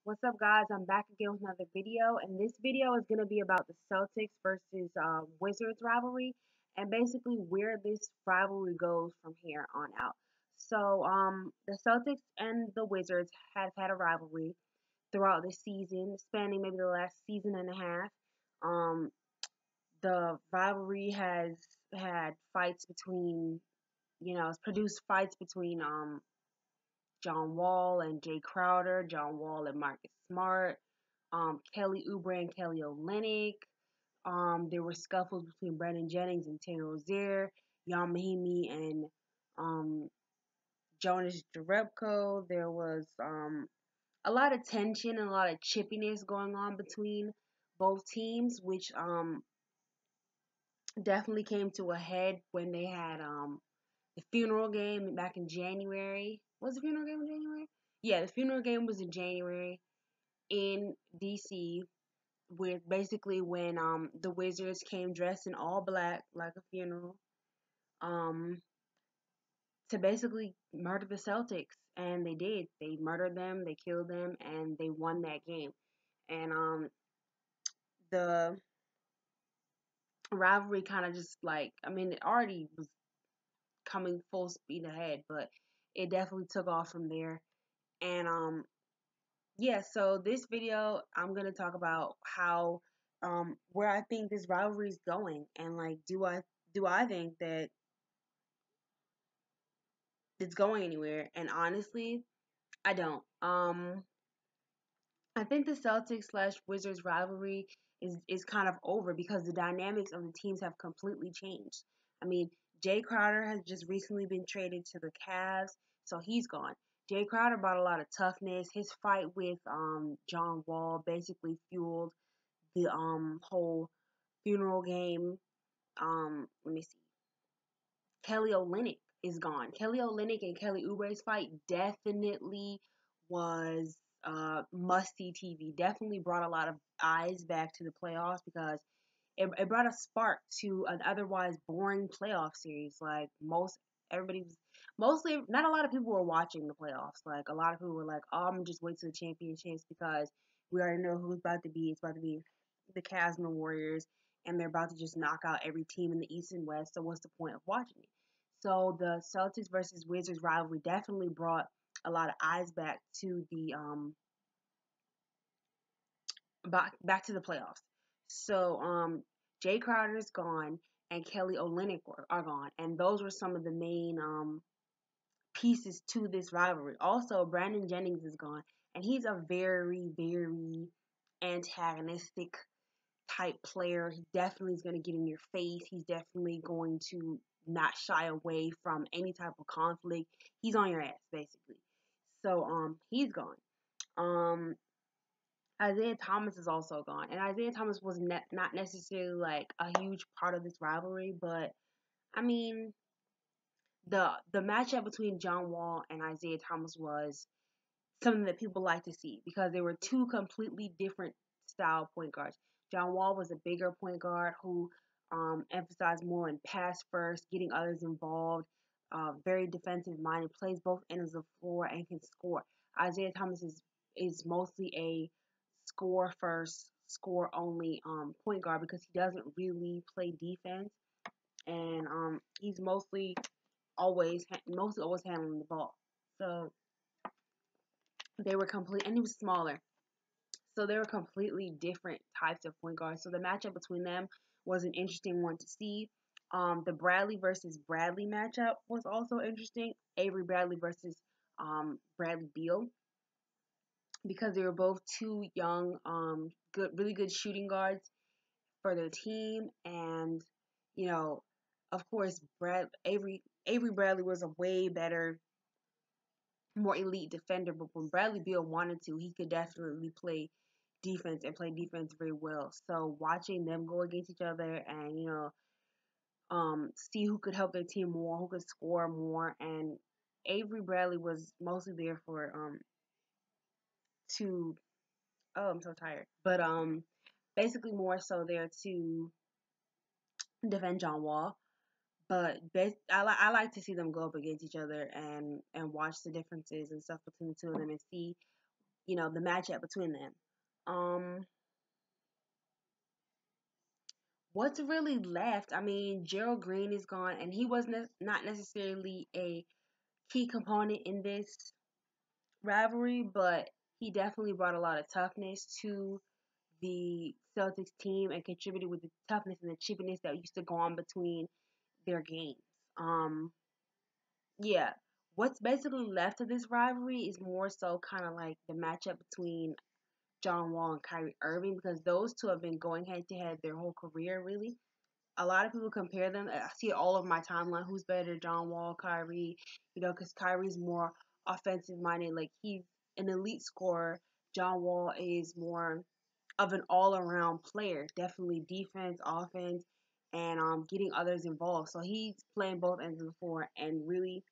What's up, guys? I'm back again with another video, and this video is going to be about the Celtics versus Wizards rivalry, and basically where this rivalry goes from here on out. So, the Celtics and the Wizards have had a rivalry throughout the season, spanning maybe the last season and a half. Um, the rivalry has had fights between, it's produced fights between John Wall and Jay Crowder, John Wall and Marcus Smart, Kelly Oubre and Kelly Olynyk. There were scuffles between Brandon Jennings and Terry Rozier, Jan Mahimi and um, Jonas Jerebko. There was a lot of tension and a lot of chippiness going on between both teams, which definitely came to a head when they had the funeral game back in January. Was the funeral game in January? Yeah, the funeral game was in January in DC, with basically when the Wizards came dressed in all black like a funeral um to basically murder the Celtics, and they did. They murdered them, they killed them, and they won that game. And the rivalry kind of just like, I mean, it already was coming full speed ahead, but it definitely took off from there. And yeah, so this video I'm gonna talk about how where I think this rivalry is going, and like, do I think that it's going anywhere? And honestly, I don't. I think the Celtics slash Wizards rivalry is kind of over because the dynamics of the teams have completely changed. I mean, Jay Crowder has just recently been traded to the Cavs, so he's gone. Jay Crowder brought a lot of toughness. His fight with John Wall basically fueled the whole funeral game. Let me see. Kelly Olynyk is gone. Kelly Olynyk and Kelly Oubre's fight definitely was must see TV. Definitely brought a lot of eyes back to the playoffs because it brought a spark to an otherwise boring playoff series. Like everybody was mostly not a lot of people were watching the playoffs. Like a lot of people were like, "Oh, I'm gonna just wait till the championships because we already know who's about to be. It's about to be the Cavs and the Warriors, and they're about to just knock out every team in the East and West. So what's the point of watching it?" So the Celtics versus Wizards rivalry definitely brought a lot of eyes back to the back to the playoffs. So Jay Crowder's gone and Kelly Olynyk are gone, and those were some of the main pieces to this rivalry. Also, Brandon Jennings is gone, and he's a very antagonistic type player. He definitely is going to get in your face. He's definitely going to not shy away from any type of conflict. He's on your ass basically. So he's gone. Um Isaiah Thomas is also gone, and Isaiah Thomas was not necessarily like a huge part of this rivalry, but I mean, the matchup between John Wall and Isaiah Thomas was something that people like to see because they were two completely different style point guards. John Wall was a bigger point guard who emphasized more in pass first, getting others involved, very defensive minded, plays both ends of the floor and can score. Isaiah Thomas is mostly a score first, score only point guard because he doesn't really play defense, and he's mostly always handling the ball. So they were complete, and he was smaller. So they were completely different types of point guards. So the matchup between them was an interesting one to see. The Bradley versus Bradley matchup was also interesting. Avery Bradley versus Bradley Beal, because they were both two young, really good shooting guards for their team, and you know, of course, Avery Bradley was a way better, more elite defender, but when Bradley Beal wanted to, he could definitely play defense and play defense very well. So watching them go against each other and see who could help their team more, who could score more, and Avery Bradley was mostly there for to oh, I'm so tired, but basically more so there to defend John Wall. But I like to see them go up against each other and watch the differences and stuff between the two of them and see the matchup between them. Um, what's really left? I mean, Gerald Green is gone, and he was not necessarily a key component in this rivalry, but he definitely brought a lot of toughness to the Celtics team and contributed with the toughness and the chippiness that used to go on between their games. Um, yeah, what's basically left of this rivalry is more so kind of like the matchup between John Wall and Kyrie Irving because those two have been going head to head their whole career, really. A lot of people compare them. I see it all over my timeline. Who's better, John Wall, Kyrie? Because Kyrie's more offensive minded. Like he's an elite scorer. John Wall is more of an all around player. Definitely defense, offense, and getting others involved. So he's playing both ends of the floor, and really,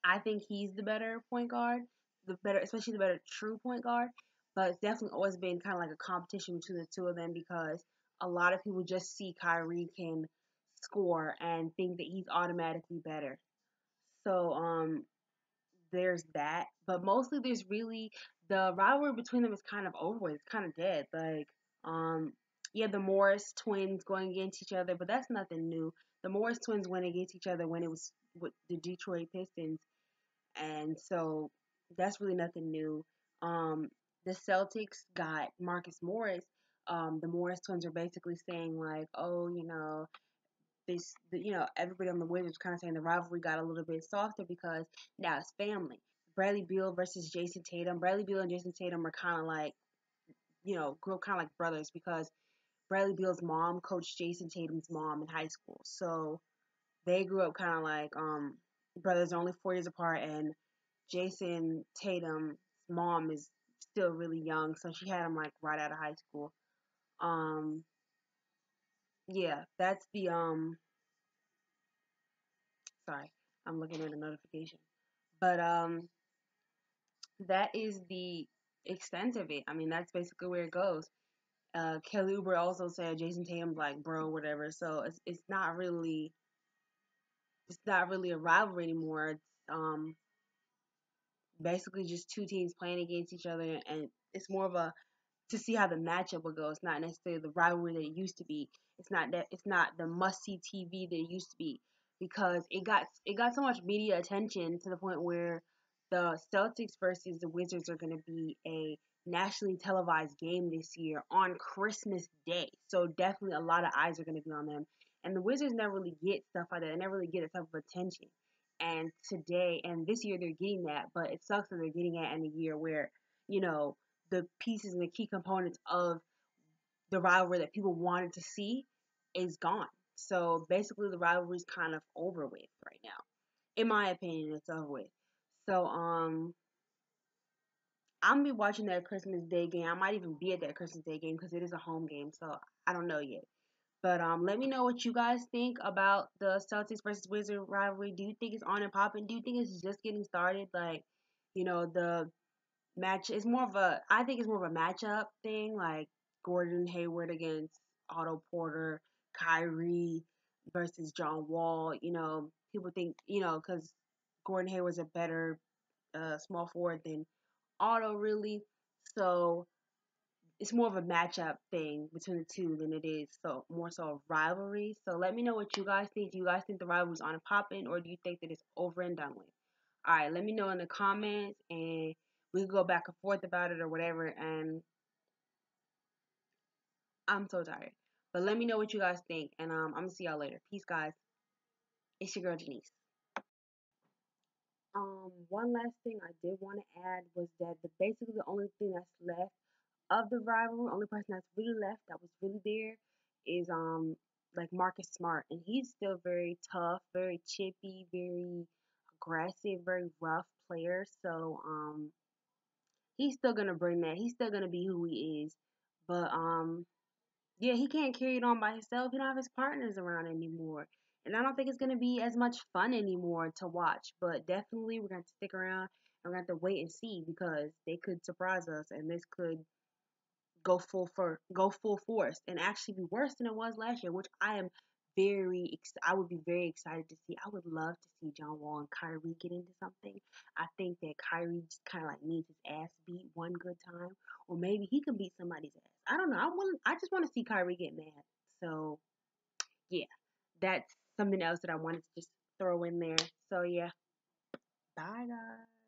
I think he's the better point guard, the better, especially the better true point guard. But it's definitely always been kind of like a competition between the two of them because a lot of people just see Kyrie can score and think that he's automatically better. So there's that, but mostly there's really the rivalry between them is kind of over with. It's kind of dead. Like um yeah, the Morris twins going against each other, but that's nothing new. The Morris twins went against each other when it was with the Detroit Pistons, and so that's really nothing new. Um, the Celtics got Marcus Morris. The Morris twins are basically saying like, oh, everybody on the Wizards kind of saying the rivalry got a little bit softer because now it's family. Bradley Beal versus Jason Tatum. Bradley Beal and Jason Tatum are kind of like, grew up kind of like brothers because Bradley Beal's mom coached Jason Tatum's mom in high school. So they grew up kind of like brothers, are only 4 years apart, and Jason Tatum's mom is still really young, so she had him like right out of high school. Um, yeah, that's the sorry, I'm looking at a notification. But that is the extent of it. I mean, that's basically where it goes. Kelly Oubre also said Jason Tatum's like bro, whatever. So it's not really a rivalry anymore. It's basically just two teams playing against each other, and it's more of a to see how the matchup will go. It's not necessarily the rivalry that it used to be. It's not the must see TV that it used to be because it got so much media attention to the point where the Celtics versus the Wizards are going to be a nationally televised game this year on Christmas Day. So definitely a lot of eyes are going to be on them. And the Wizards never really get stuff like that. They never really get that type of attention. And today and this year they're getting that, but it sucks that they're getting it in a year where you know the pieces and the key components of the rivalry that people wanted to see is gone. So basically, the rivalry is kind of over with right now. In my opinion, it's over with. So I'm gonna be watching that Christmas Day game. I might even be at that Christmas Day game because it is a home game. So I don't know yet. But let me know what you guys think about the Celtics versus Wizard rivalry. Do you think it's on and popping? Do you think it's just getting started? Like, the match is more of a I think it's more of a matchup thing, like Gordon Hayward against Otto Porter, Kyrie versus John Wall. People think because Gordon Hayward's a better small forward than Otto, really. So it's more of a matchup thing between the two than it is so more so a rivalry. So let me know what you guys think. Do you guys think the rivalry's on and popping, or do you think that it's over and done with? All right, let me know in the comments, and we can go back and forth about it or whatever. And I'm so tired, but let me know what you guys think, and I'm gonna see y'all later. Peace, guys. It's your girl Janice. One last thing I did want to add was that basically the only thing that's left of the rivalry, only person that's really left that was really there is like Marcus Smart, and he's still very tough, very chippy, very aggressive, very rough player. So he's still gonna bring that. He's still gonna be who he is. But yeah, he can't carry it on by himself. He don't have his partners around anymore. And I don't think it's gonna be as much fun anymore to watch. But definitely we're gonna have to stick around and we're gonna have to wait and see because they could surprise us and this could go full force and actually be worse than it was last year, which I am I would be very excited to see. I would love to see John Wall and Kyrie get into something. I think that Kyrie just kind of like needs his ass beat one good time, or maybe he can beat somebody's ass. I don't know. I just want to see Kyrie get mad. So yeah, that's something else that I wanted to just throw in there. So yeah, bye guys.